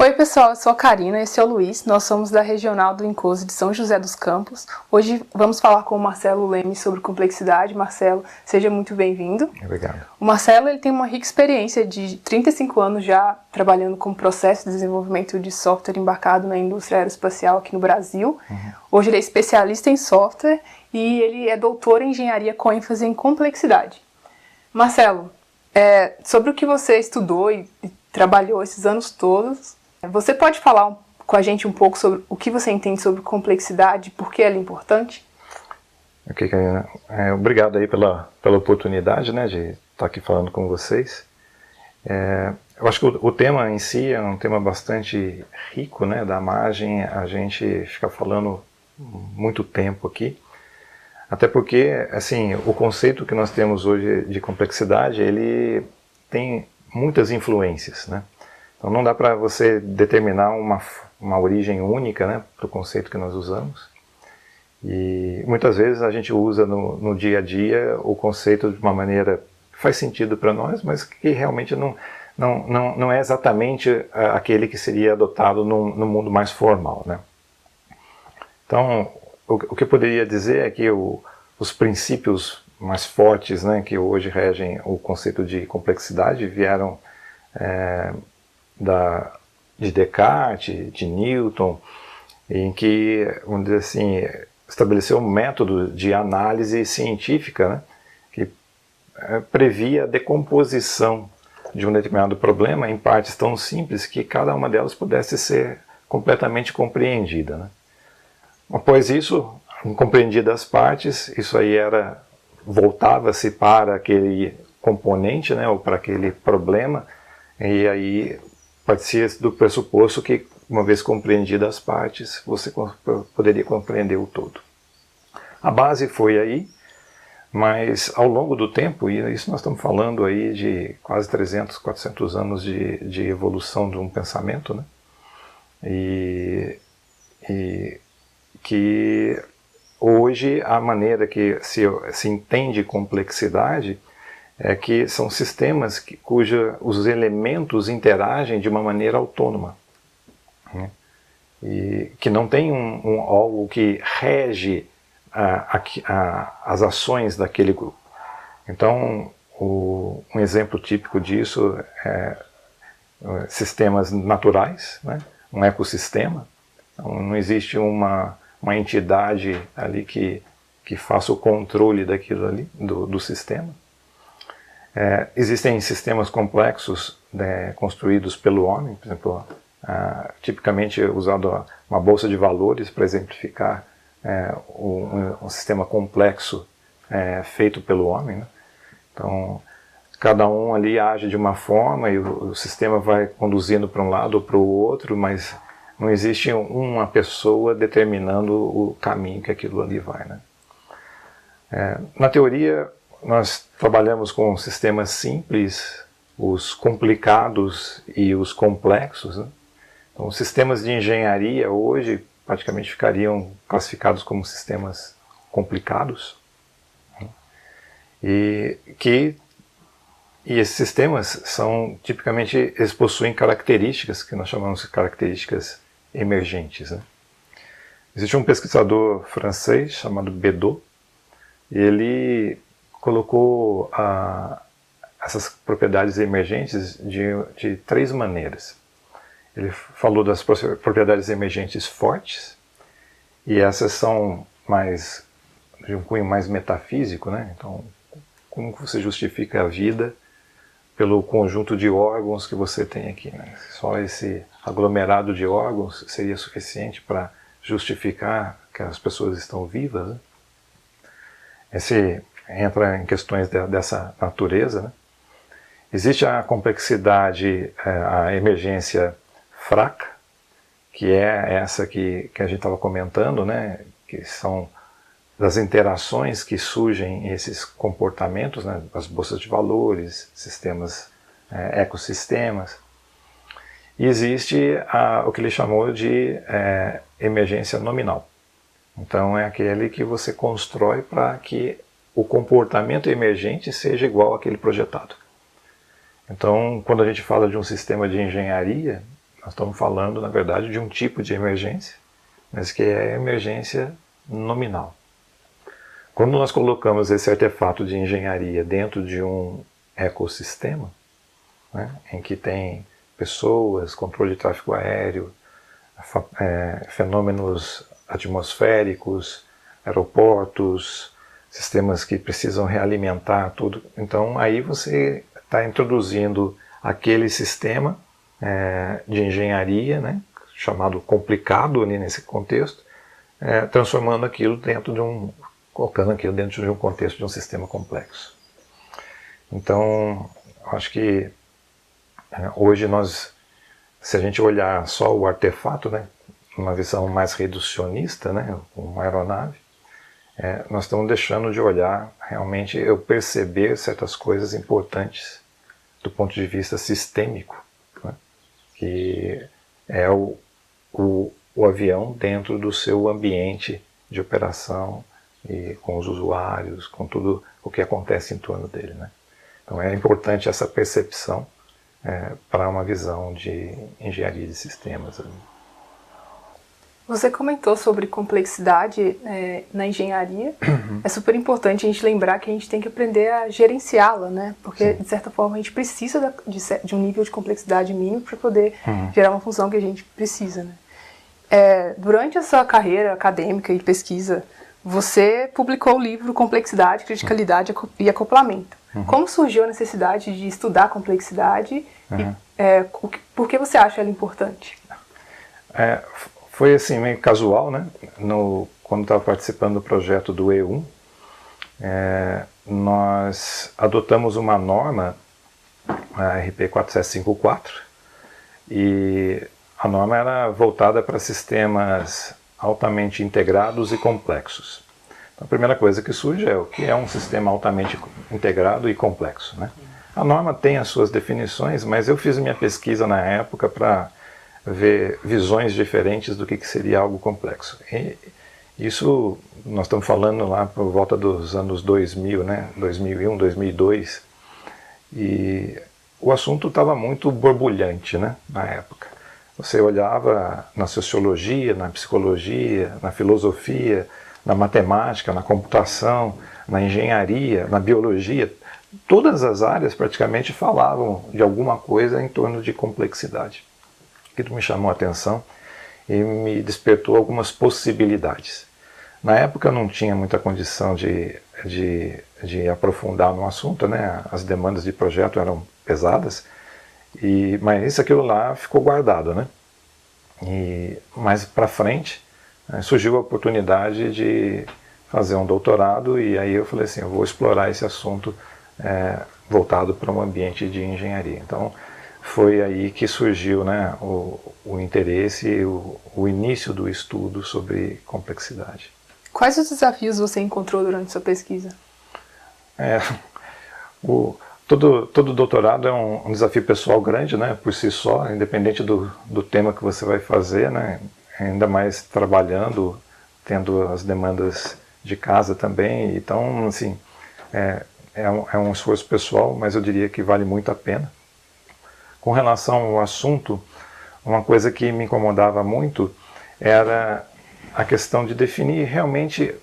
Oi pessoal, eu sou a Karina, esse é o Luiz, nós somos da Regional do Incose de São José dos Campos. Hoje vamos falar com o Marcelo Leme sobre complexidade. Marcelo, seja muito bem-vindo. Obrigado. O Marcelo ele tem uma rica experiência de 35 anos já trabalhando com processo de desenvolvimento de software embarcado na indústria aeroespacial aqui no Brasil. Hoje ele é especialista em software e ele é doutor em engenharia com ênfase em complexidade. Marcelo, sobre o que você estudou e trabalhou esses anos todos, você pode falar com a gente um pouco sobre o que você entende sobre complexidade e por que ela é importante? Ok, Karina. Obrigado aí pela oportunidade, né, de estar aqui falando com vocês. Eu acho que o tema em si é um tema bastante rico, né, dá margem a gente ficar falando muito tempo aqui. Até porque, assim, o conceito que nós temos hoje de complexidade, ele tem muitas influências, né? Então não dá para você determinar uma origem única, né, para o conceito que nós usamos. E muitas vezes a gente usa no dia a dia o conceito de uma maneira que faz sentido para nós, mas que realmente não é exatamente aquele que seria adotado no mundo mais formal, né? Então, o que eu poderia dizer é que os princípios mais fortes, né, que hoje regem o conceito de complexidade vieram de Descartes, de Newton, em que, vamos dizer assim, estabeleceu um método de análise científica, né, que previa a decomposição de um determinado problema em partes tão simples que cada uma delas pudesse ser completamente compreendida, né. Após isso, compreendidas as partes, isso aí voltava-se para aquele componente, né, ou para aquele problema, e aí partia do pressuposto que, uma vez compreendidas as partes, você poderia compreender o todo. A base foi aí, mas ao longo do tempo, e isso nós estamos falando aí de quase 300, 400 anos de evolução de um pensamento, né, e que hoje a maneira que se entende complexidade é que são sistemas cujos elementos interagem de uma maneira autônoma, né? E que não tem algo que rege as ações daquele grupo. Então, um exemplo típico disso é sistemas naturais, né? Um ecossistema. Então, não existe uma entidade ali que faça o controle daquilo ali, do sistema. Existem sistemas complexos, né, construídos pelo homem, por exemplo, tipicamente usado uma bolsa de valores para exemplificar um sistema complexo feito pelo homem, né? Então, cada um ali age de uma forma e o sistema vai conduzindo para um lado ou para o outro, mas não existe uma pessoa determinando o caminho que aquilo ali vai, né? Na teoria, nós trabalhamos com sistemas simples, os complicados e os complexos, né? Então, os sistemas de engenharia hoje praticamente ficariam classificados como sistemas complicados, né? E esses sistemas são, tipicamente, eles possuem características que nós chamamos de características emergentes, né? Existe um pesquisador francês chamado Bedeau, e ele colocou essas propriedades emergentes de três maneiras. Ele falou das propriedades emergentes fortes, e essas são de um cunho mais metafísico, né? Então, como você justifica a vida pelo conjunto de órgãos que você tem aqui, né? Só esse aglomerado de órgãos seria suficiente para justificar que as pessoas estão vivas, né? Esse entra em questões dessa natureza, né? Existe a complexidade, a emergência fraca, que é essa que a gente estava comentando, né? Que são das interações que surgem esses comportamentos, né? As bolsas de valores, sistemas, ecossistemas. E existe o que ele chamou de emergência nominal. Então é aquele que você constrói para que o comportamento emergente seja igual àquele projetado. Então, quando a gente fala de um sistema de engenharia, nós estamos falando, na verdade, de um tipo de emergência, mas que é a emergência nominal. Quando nós colocamos esse artefato de engenharia dentro de um ecossistema, né, em que tem pessoas, controle de tráfego aéreo, fenômenos atmosféricos, aeroportos, sistemas que precisam realimentar tudo, então aí você está introduzindo aquele sistema de engenharia, né, chamado complicado ali nesse contexto, transformando aquilo dentro de colocando aquilo dentro de um contexto de um sistema complexo. Então, acho que hoje se a gente olhar só o artefato, né, uma visão mais reducionista, né, uma aeronave, nós estamos deixando de olhar realmente, eu perceber certas coisas importantes do ponto de vista sistêmico, né, que é o avião dentro do seu ambiente de operação e com os usuários, com tudo o que acontece em torno dele, né? Então é importante essa percepção para uma visão de engenharia de sistemas. Você comentou sobre complexidade na engenharia. É super importante a gente lembrar que a gente tem que aprender a gerenciá-la, né? Porque, de certa forma, a gente precisa de um nível de complexidade mínimo para poder gerar uma função que a gente precisa, né? Durante a sua carreira acadêmica e pesquisa, você publicou o livro Complexidade, Criticalidade e Acoplamento. Como surgiu a necessidade de estudar a complexidade e por que você acha ela importante? Foi assim, meio casual, né? Quando estava participando do projeto do E1, nós adotamos uma norma, a RP 4754, e a norma era voltada para sistemas altamente integrados e complexos. Então, a primeira coisa que surge é o que é um sistema altamente integrado e complexo, né? A norma tem as suas definições, mas eu fiz minha pesquisa na época para ver visões diferentes do que seria algo complexo. E isso nós estamos falando lá por volta dos anos 2000, né? 2001, 2002, e o assunto estava muito borbulhante, né? Na época. Você olhava na sociologia, na psicologia, na filosofia, na matemática, na computação, na engenharia, na biologia, todas as áreas praticamente falavam de alguma coisa em torno de complexidade. Aquilo me chamou a atenção e me despertou algumas possibilidades. Na época eu não tinha muita condição de aprofundar no assunto, né? As demandas de projeto eram pesadas, mas aquilo lá ficou guardado, né? E mais para frente surgiu a oportunidade de fazer um doutorado, e aí eu falei assim, eu vou explorar esse assunto voltado para um ambiente de engenharia. Então foi aí que surgiu, né, o interesse e o início do estudo sobre complexidade. Quais os desafios você encontrou durante sua pesquisa? Todo doutorado é um desafio pessoal grande, né, por si só, independente do tema que você vai fazer, né, ainda mais trabalhando, tendo as demandas de casa também. Então, assim, é um esforço pessoal, mas eu diria que vale muito a pena. Com relação ao assunto, uma coisa que me incomodava muito era a questão de definir realmente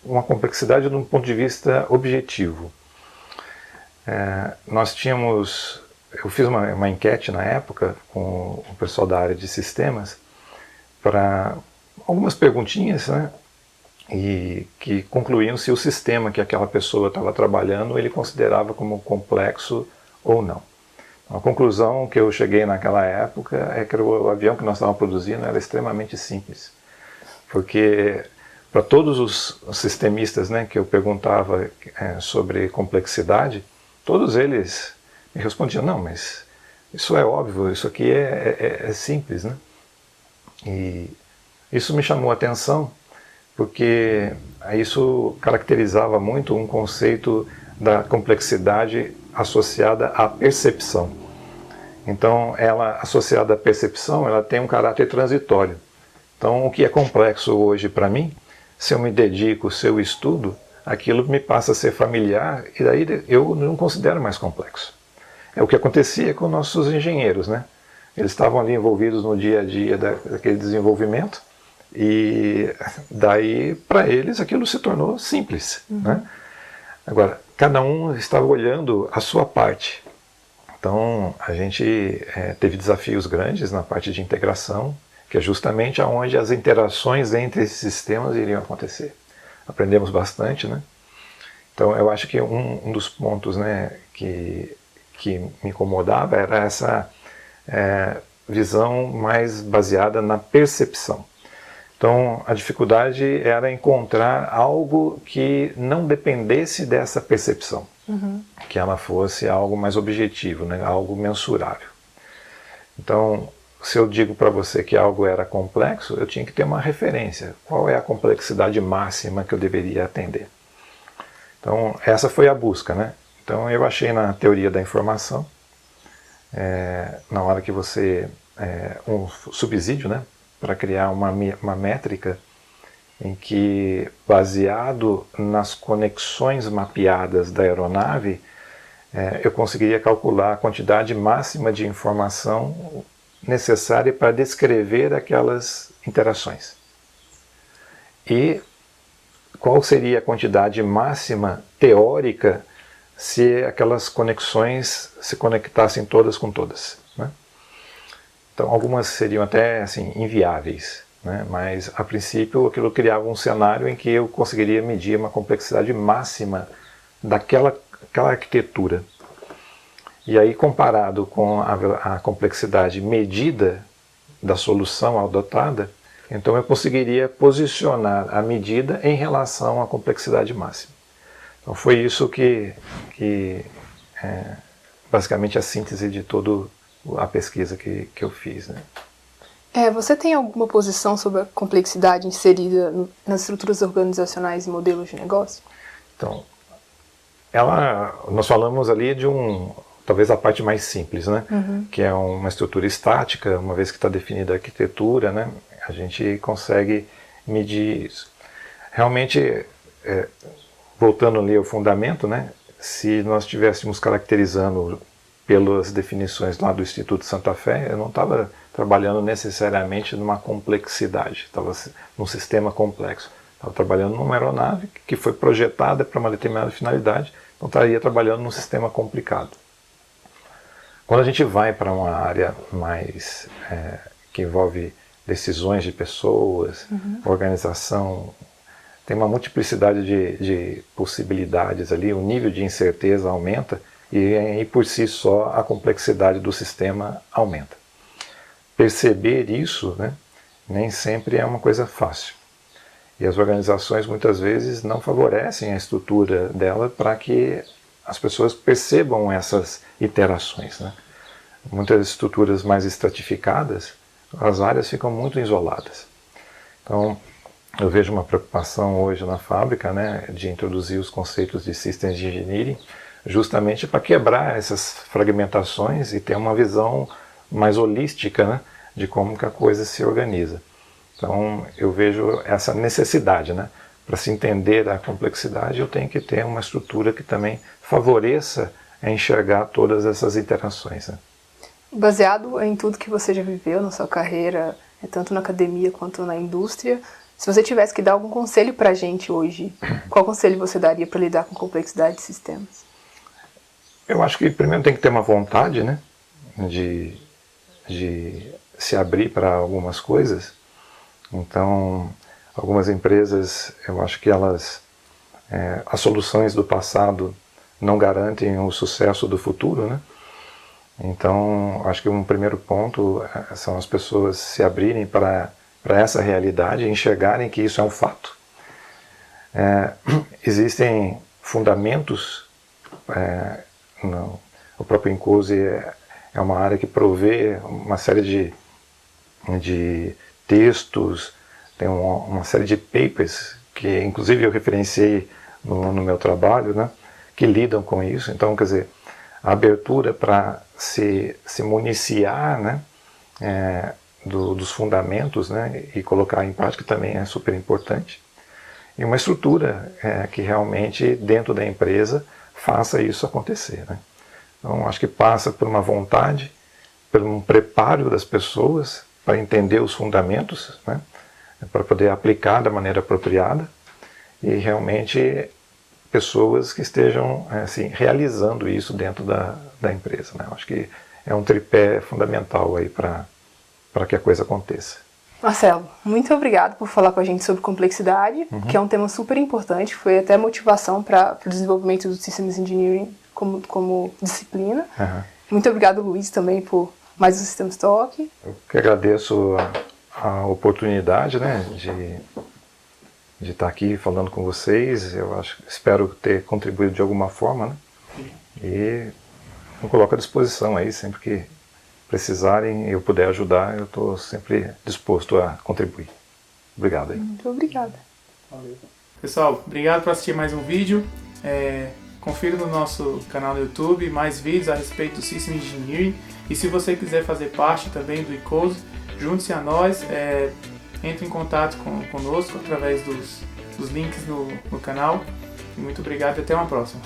uma complexidade de um ponto de vista objetivo. Eu fiz uma enquete na época com o pessoal da área de sistemas para algumas perguntinhas, né, e que concluíam se o sistema que aquela pessoa estava trabalhando ele considerava como complexo ou não. A conclusão que eu cheguei naquela época é que o avião que nós estávamos produzindo era extremamente simples, porque para todos os sistemistas, né, que eu perguntava sobre complexidade, todos eles me respondiam, não, mas isso é óbvio, isso aqui é simples, né? E isso me chamou a atenção, porque isso caracterizava muito um conceito da complexidade associada à percepção. Então, ela associada à percepção, ela tem um caráter transitório. Então, o que é complexo hoje para mim, se eu me dedico, se eu estudo, aquilo me passa a ser familiar e daí eu não considero mais complexo. É o que acontecia com nossos engenheiros, né? eles estavam ali envolvidos no dia a dia daquele desenvolvimento, e daí para eles aquilo se tornou simples, né? Agora, cada um estava olhando a sua parte. Então, a gente teve desafios grandes na parte de integração, que é justamente onde as interações entre esses sistemas iriam acontecer. Aprendemos bastante, né? Então, eu acho que um dos pontos, né, que me incomodava era essa visão mais baseada na percepção. Então, a dificuldade era encontrar algo que não dependesse dessa percepção, que ela fosse algo mais objetivo, né? Algo mensurável. Então, se eu digo para você que algo era complexo, eu tinha que ter uma referência. Qual é a complexidade máxima que eu deveria atender? Então, essa foi a busca, né? Então, eu achei na teoria da informação, na hora que você... um subsídio, né? Para criar uma métrica em que, baseado nas conexões mapeadas da aeronave, eu conseguiria calcular a quantidade máxima de informação necessária para descrever aquelas interações. E qual seria a quantidade máxima teórica se aquelas conexões se conectassem todas com todas, né? Então, algumas seriam até assim, inviáveis, né? Mas, a princípio, aquilo criava um cenário em que eu conseguiria medir uma complexidade máxima daquela arquitetura. E aí, comparado com a complexidade medida da solução adotada, então eu conseguiria posicionar a medida em relação à complexidade máxima. Então, foi isso que basicamente, a síntese de toda a pesquisa que eu fiz, né? Você tem alguma posição sobre a complexidade inserida nas estruturas organizacionais e modelos de negócio? Então, nós falamos ali de talvez a parte mais simples, né? Que é uma estrutura estática, uma vez que está definida a arquitetura, né? A gente consegue medir isso. Realmente, voltando ali ao fundamento, né? Se nós estivéssemos caracterizando pelas definições lá do Instituto Santa Fé, eu não estava trabalhando necessariamente numa complexidade, estava num sistema complexo. Estava trabalhando numa aeronave que foi projetada para uma determinada finalidade, então estaria trabalhando num sistema complicado. Quando a gente vai para uma área mais que envolve decisões de pessoas, organização, tem uma multiplicidade de possibilidades ali, o nível de incerteza aumenta, e por si só a complexidade do sistema aumenta. Perceber isso, né, nem sempre é uma coisa fácil. E as organizações muitas vezes não favorecem a estrutura dela para que as pessoas percebam essas iterações, né? Muitas estruturas mais estratificadas, as áreas ficam muito isoladas. Então, eu vejo uma preocupação hoje na fábrica, né, de introduzir os conceitos de Systems Engineering, justamente para quebrar essas fragmentações e ter uma visão mais holística, né, de como que a coisa se organiza. Então, eu vejo essa necessidade, né, para se entender a complexidade, eu tenho que ter uma estrutura que também favoreça a enxergar todas essas interações, né. Baseado em tudo que você já viveu na sua carreira, tanto na academia quanto na indústria, se você tivesse que dar algum conselho para a gente hoje, qual conselho você daria para lidar com complexidade de sistemas? Eu acho que primeiro tem que ter uma vontade, né, de se abrir para algumas coisas. Então, algumas empresas, eu acho que as soluções do passado não garantem o sucesso do futuro, né? Então, acho que um primeiro ponto são as pessoas se abrirem para essa realidade e enxergarem que isso é um fato. Existem fundamentos, o próprio Incouse é uma área que provê uma série de textos, tem uma série de papers, que inclusive eu referenciei no meu trabalho, né, que lidam com isso. Então, quer dizer, a abertura para se municiar, né, dos fundamentos, né, e colocar em prática também é super importante. E uma estrutura que realmente, dentro da empresa, faça isso acontecer, né. Então, acho que passa por uma vontade, por um preparo das pessoas para entender os fundamentos, né, para poder aplicar da maneira apropriada, e realmente pessoas que estejam assim, realizando isso dentro da empresa, né? Acho que é um tripé fundamental aí para que a coisa aconteça. Marcelo, muito obrigado por falar com a gente sobre complexidade, que é um tema super importante, foi até motivação para o desenvolvimento do Systems Engineering como disciplina. Muito obrigado, Luiz, também por mais um Systems Talk. Eu que agradeço a oportunidade, né, de estar aqui falando com vocês. Espero ter contribuído de alguma forma, né? E eu coloco à disposição aí, sempre que precisarem e eu puder ajudar, eu estou sempre disposto a contribuir. Obrigado aí. Muito obrigada. Valeu. Pessoal, obrigado por assistir mais um vídeo. Confira no nosso canal no YouTube mais vídeos a respeito do System Engineering. E se você quiser fazer parte também do eCode, junte-se a nós. Entre em contato conosco através dos links no canal. Muito obrigado e até uma próxima.